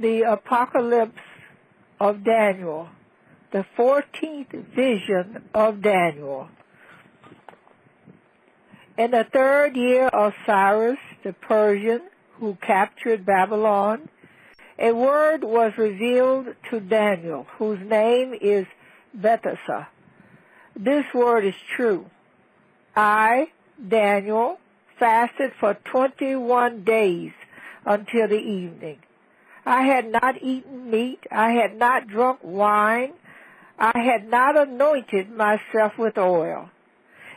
the Apocalypse of Daniel, the 14th vision of Daniel. In the 3rd year of Cyrus the Persian, who captured Babylon, a word was revealed to Daniel, whose name is Balthasar. This word is true. I, Daniel, fasted for 21 days until the evening. I had not eaten meat, I had not drunk wine, I had not anointed myself with oil.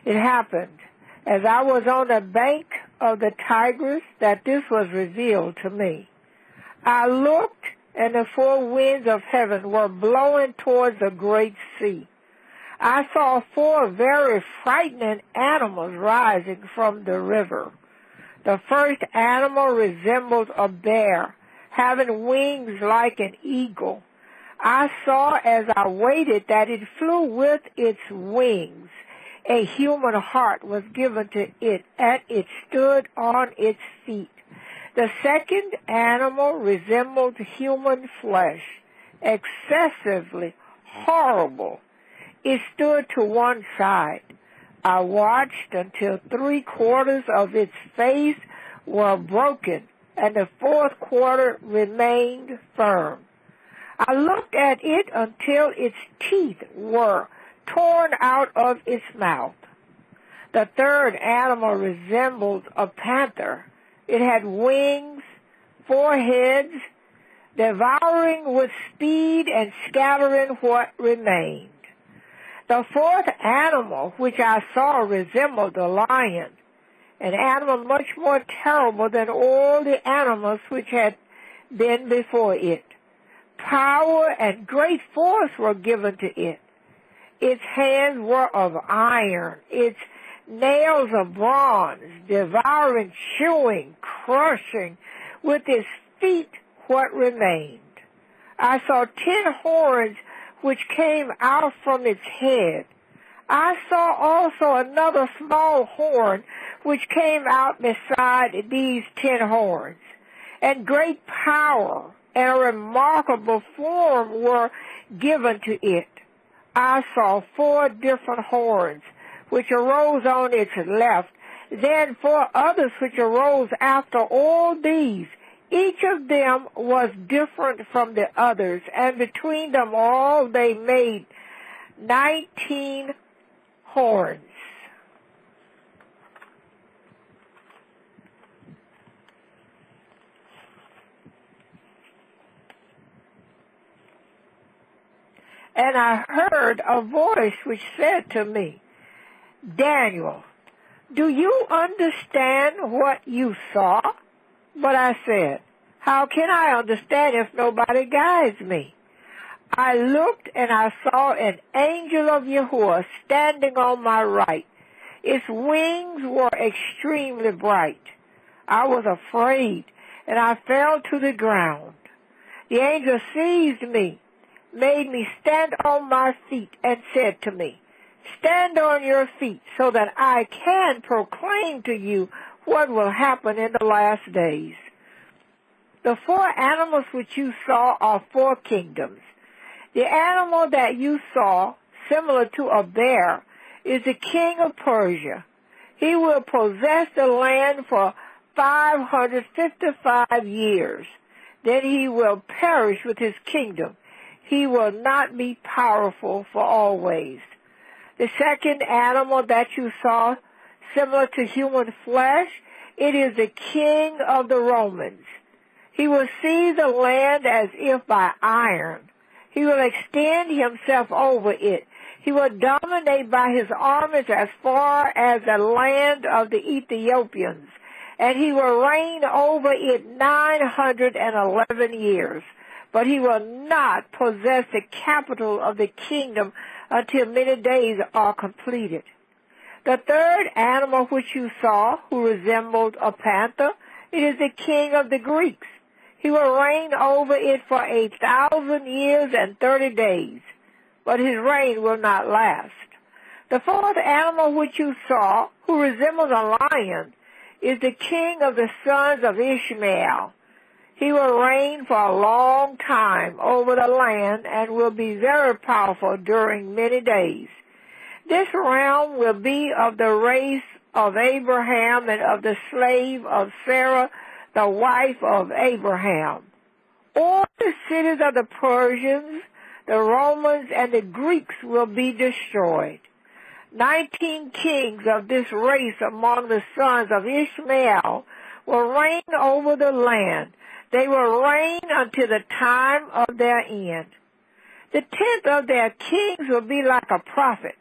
It happened, as I was on the bank of the Tigris, that this was revealed to me. I looked, and the 4 winds of heaven were blowing towards the great sea. I saw 4 very frightening animals rising from the river. The first animal resembled a bear, having wings like an eagle. I saw as I waited that it flew with its wings. A human heart was given to it, and it stood on its feet. The second animal resembled human flesh, excessively horrible. It stood to one side. I watched until 3/4 of its face were broken, and the 4th quarter remained firm. I looked at it until its teeth were torn out of its mouth. The 3rd animal resembled a panther. It had wings, 4 heads, devouring with speed and scattering what remained. The 4th animal, which I saw, resembled a lion, an animal much more terrible than all the animals which had been before it. Power and great force were given to it. Its hands were of iron, its nails of bronze, devouring, chewing, crushing with its feet what remained. I saw 10 horns which came out from its head. I saw also another small horn which came out beside these 10 horns, and great power and a remarkable form were given to it. I saw 4 different horns which arose on its left, then 4 others which arose after all these. Each of them was different from the others, and between them all they made 19 horns. And I heard a voice which said to me, Daniel, do you understand what you saw? But I said, how can I understand if nobody guides me? I looked and I saw an angel of Yahuwah standing on my right. Its wings were extremely bright. I was afraid and I fell to the ground. The angel seized me, made me stand on my feet, and said to me, stand on your feet so that I can proclaim to you what will happen in the last days. The 4 animals which you saw are 4 kingdoms. The animal that you saw, similar to a bear, is the king of Persia. He will possess the land for 555 years. Then he will perish with his kingdom. He will not be powerful for always. The second animal that you saw, similar to human flesh, it is the king of the Romans. He will seize the land as if by iron. He will extend himself over it. He will dominate by his armies as far as the land of the Ethiopians, and he will reign over it 911 years. But he will not possess the capital of the kingdom until many days are completed. The 3rd animal which you saw, who resembled a panther, it is the king of the Greeks. He will reign over it for 1,000 years and 30 days, but his reign will not last. The 4th animal which you saw, who resembles a lion, is the king of the sons of Ishmael. He will reign for a long time over the land and will be very powerful during many days. This realm will be of the race of Abraham and of the slave of Sarah, the wife of Abraham. All the cities of the Persians, the Romans, and the Greeks will be destroyed. 19 kings of this race among the sons of Ishmael will reign over the land. They will reign until the time of their end. The 10th of their kings will be like a prophet.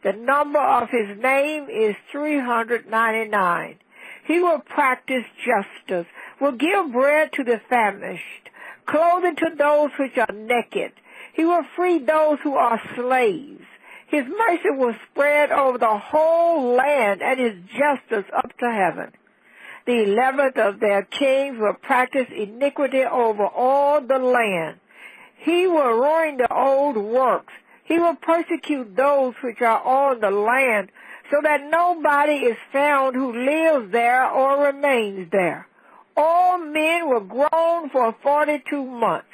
The number of his name is 399. He will practice justice, will give bread to the famished, clothing to those which are naked. He will free those who are slaves. His mercy will spread over the whole land, and his justice up to heaven. The 11th of their kings will practice iniquity over all the land. He will ruin the old works. He will persecute those which are on the land, so that nobody is found who lives there or remains there. All men will groan for 42 months.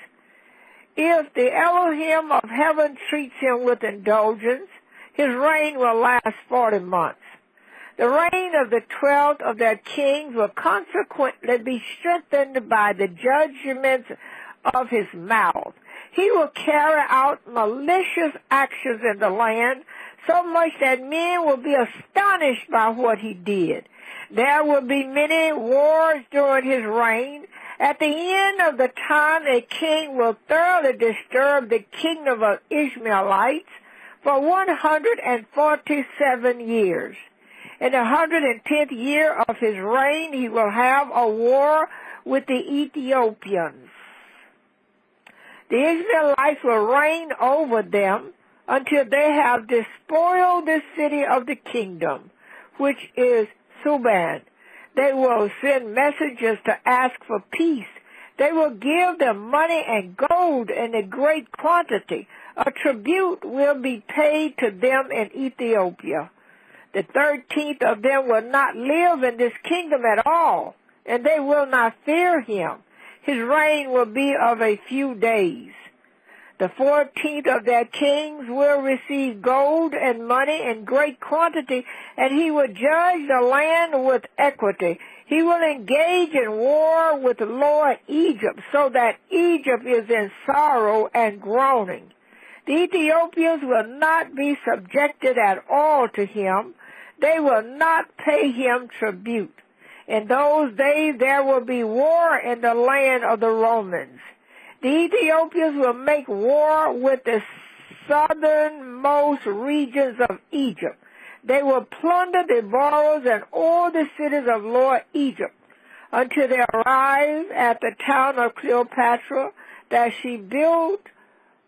If the Elohim of heaven treats him with indulgence, his reign will last 40 months. The reign of the 12th of their kings will consequently be strengthened by the judgments of his mouth. He will carry out malicious actions in the land, so much that men will be astonished by what he did. There will be many wars during his reign. At the end of the time, a king will thoroughly disturb the kingdom of Ishmaelites for 147 years. In the 110th year of his reign, he will have a war with the Ethiopians. The Israelites will reign over them until they have despoiled the city of the kingdom, which is Suban. They will send messengers to ask for peace. They will give them money and gold in a great quantity. A tribute will be paid to them in Ethiopia. The 13th of them will not live in this kingdom at all, and they will not fear him. His reign will be of a few days. The 14th of their kings will receive gold and money in great quantity, and he will judge the land with equity. He will engage in war with Lower Egypt, so that Egypt is in sorrow and groaning. The Ethiopians will not be subjected at all to him. They will not pay him tribute. In those days there will be war in the land of the Romans. The Ethiopians will make war with the southernmost regions of Egypt. They will plunder the boroughs and all the cities of Lower Egypt until they arrive at the town of Cleopatra that she built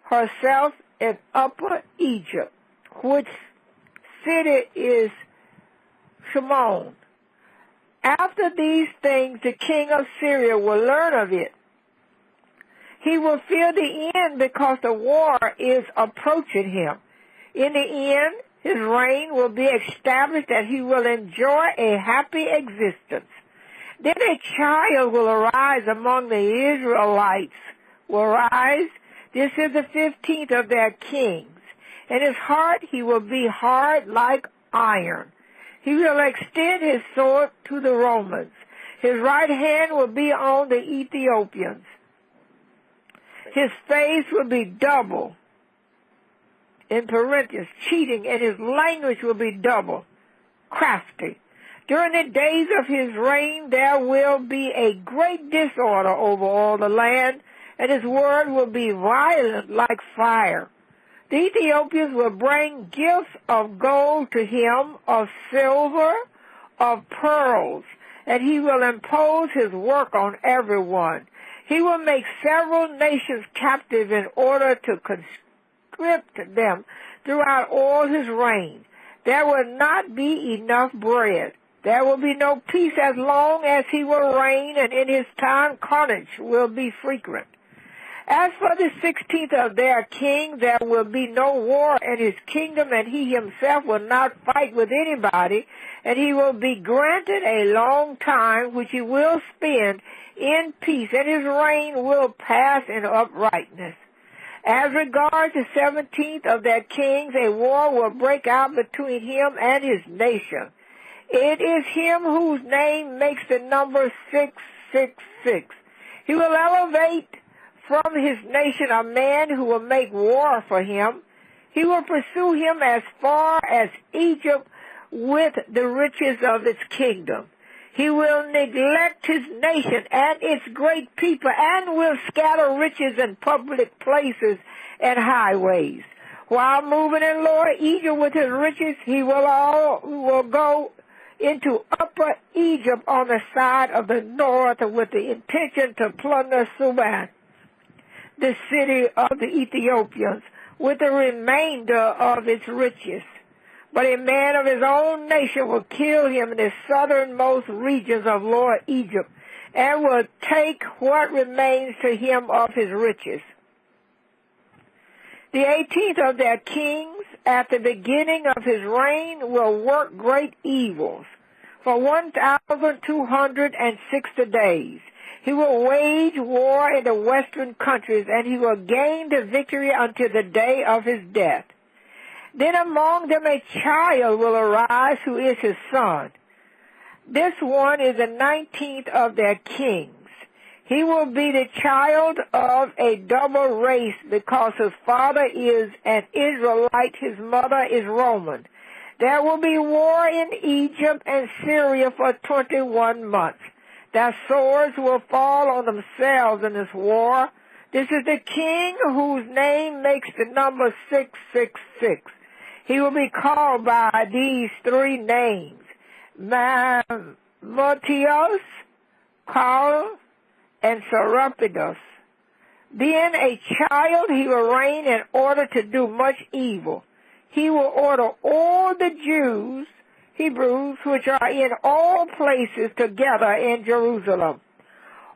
herself in Upper Egypt, which city is Shimon. After these things, the king of Syria will learn of it. He will fear the end because the war is approaching him. In the end, his reign will be established and he will enjoy a happy existence. Then a child will arise among the Israelites. This is the 15th of their kings. In his heart he will be hard like iron. He will extend his sword to the Romans. His right hand will be on the Ethiopians. His face will be double, in parentheses, cheating, and his language will be double, crafty. During the days of his reign, there will be a great disorder over all the land, and his word will be violent like fire. The Ethiopians will bring gifts of gold to him, of silver, of pearls, and he will impose his work on everyone. He will make several nations captive in order to conscript them throughout all his reign. There will not be enough bread. There will be no peace as long as he will reign, and in his time carnage will be frequent. As for the 16th of their king, there will be no war in his kingdom, and he himself will not fight with anybody, and he will be granted a long time, which he will spend in peace, and his reign will pass in uprightness. As regards the 17th of their kings, a war will break out between him and his nation. It is him whose name makes the number 666. He will elevate from his nation a man who will make war for him. He will pursue him as far as Egypt with the riches of its kingdom. He will neglect his nation and its great people, and will scatter riches in public places and highways. While moving in Lower Egypt with his riches, he will go into Upper Egypt on the side of the north with the intention to plunder Suban, the city of the Ethiopians, with the remainder of its riches. But a man of his own nation will kill him in the southernmost regions of Lower Egypt, and will take what remains to him of his riches. The 18th of their kings, at the beginning of his reign, will work great evils. For 1,260 days, he will wage war in the western countries, and he will gain the victory until the day of his death. Then among them a child will arise who is his son. This one is the 19th of their kings. He will be the child of a double race, because his father is an Israelite, his mother is Roman. There will be war in Egypt and Syria for 21 months. Their swords will fall on themselves in this war. This is the king whose name makes the number 666. He will be called by these three names: Matthias, Carl, and Serapidus. Being a child, he will reign in order to do much evil. He will order all the Jews, Hebrews, which are in all places together in Jerusalem.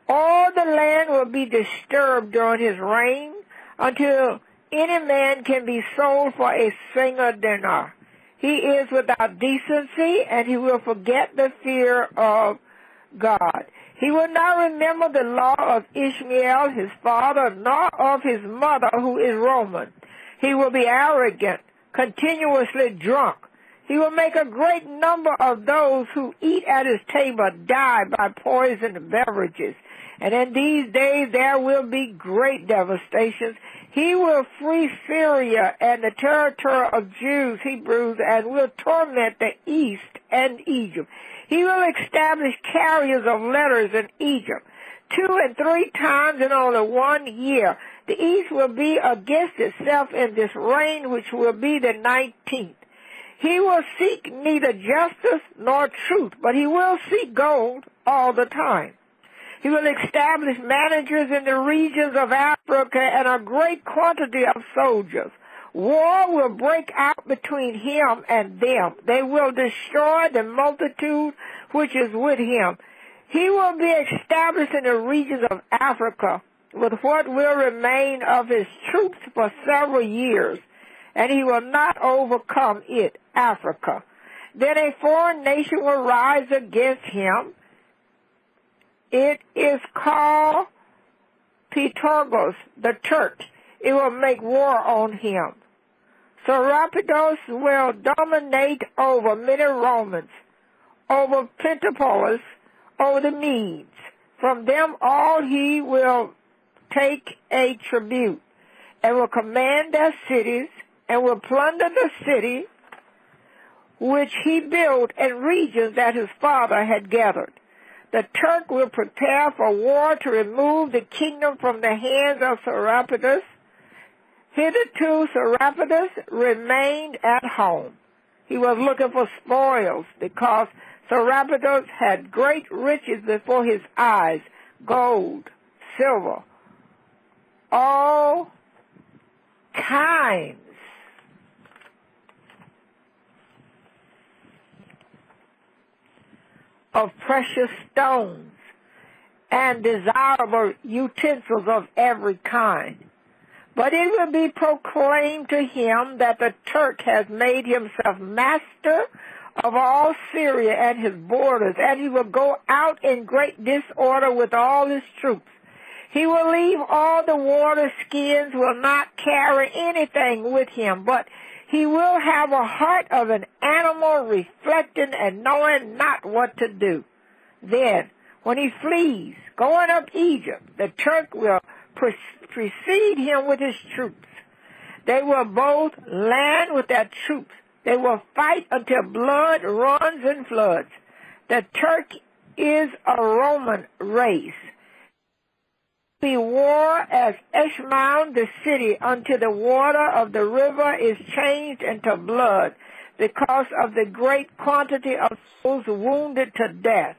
All the land will be disturbed during his reign, until any man can be sold for a single dinar. He is without decency, and he will forget the fear of God. He will not remember the law of Ishmael, his father, nor of his mother, who is Roman. He will be arrogant, continuously drunk. He will make a great number of those who eat at his table die by poisoned beverages. And in these days there will be great devastations. He will free Syria and the territory of Jews, Hebrews, and will torment the east and Egypt. He will establish carriers of letters in Egypt 2 and 3 times in only 1 year. The east will be against itself in this reign, which will be the 19th. He will seek neither justice nor truth, but he will seek gold all the time. He will establish managers in the regions of Africa and a great quantity of soldiers. War will break out between him and them. They will destroy the multitude which is with him. He will be established in the regions of Africa with what will remain of his troops for several years, and he will not overcome it, Africa. Then a foreign nation will rise against him. It is called Tigris, the Turk. It will make war on him. Serapidus will dominate over many Romans, over Pentapolis, over the Medes. From them all he will take a tribute, and will command their cities, and will plunder the city which he built in regions that his father had gathered. The Turk will prepare for war to remove the kingdom from the hands of Serapidus. Hitherto Serapidus remained at home. He was looking for spoils, because Serapidus had great riches before his eyes, gold, silver, all kinds of precious stones, and desirable utensils of every kind. But it will be proclaimed to him that the Turk has made himself master of all Syria and his borders, and he will go out in great disorder with all his troops. He will leave all the water skins, will not carry anything with him, but he will have a heart of an animal, reflecting and knowing not what to do. Then, when he flees, going up Egypt, the Turk will precede him with his troops. They will both land with their troops. They will fight until blood runs and floods. The Turk is a Roman race. Be war as Eshmael the city until the water of the river is changed into blood because of the great quantity of souls wounded to death.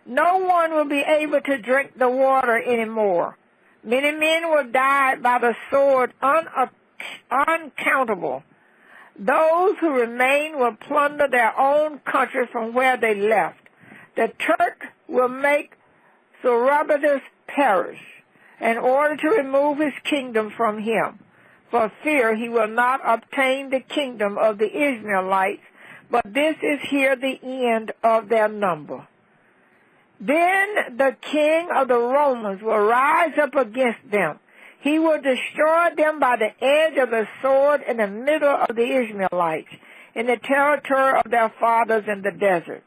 No one will be able to drink the water anymore. Many men will die by the sword, uncountable. Those who remain will plunder their own country from where they left. The Turk will make Cyrus perish in order to remove his kingdom from him, for fear he will not obtain the kingdom of the Ishmaelites, but this is here the end of their number. Then the king of the Romans will rise up against them. He will destroy them by the edge of the sword in the middle of the Ishmaelites, in the territory of their fathers in the desert.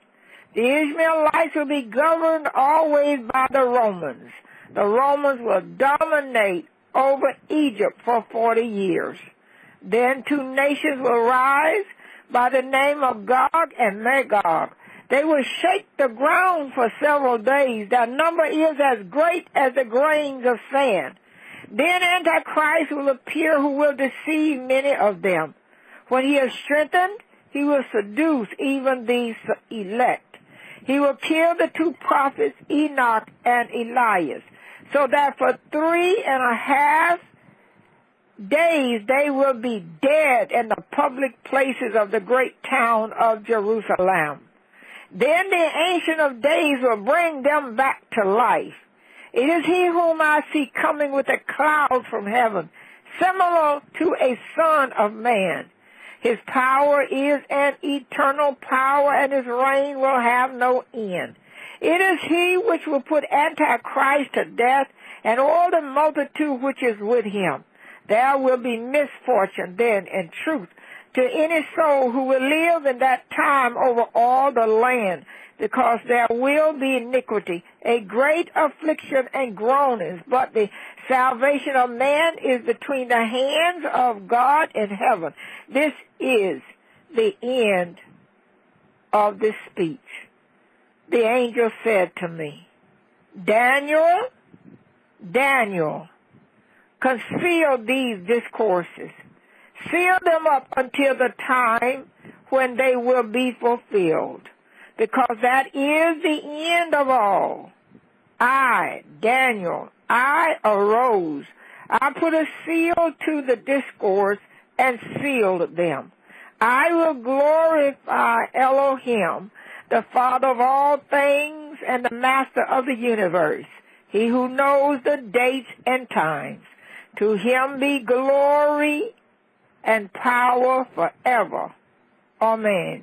The Ishmaelites will be governed always by the Romans. The Romans will dominate over Egypt for 40 years. Then 2 nations will rise by the name of Gog and Magog. They will shake the ground for several days. Their number is as great as the grains of sand. Then Antichrist will appear, who will deceive many of them. When he is strengthened, he will seduce even these elect. He will kill the 2 prophets, Enoch and Elias, so that for 3.5 days they will be dead in the public places of the great town of Jerusalem. Then the Ancient of Days will bring them back to life. It is he whom I see coming with a cloud from heaven, similar to a son of man. His power is an eternal power, and his reign will have no end. It is he which will put Antichrist to death, and all the multitude which is with him. There will be misfortune then, in truth, to any soul who will live in that time over all the land, because there will be iniquity, a great affliction and groanings, but the salvation of man is between the hands of God in heaven. This is the end of this speech. The angel said to me, Daniel, Daniel, conceal these discourses. Seal them up until the time when they will be fulfilled, because that is the end of all. I, Daniel, I arose. I put a seal to the discourse and sealed them. I will glorify Elohim, the Father of all things and the Master of the universe, he who knows the dates and times. To him be glory and power forever. Amen.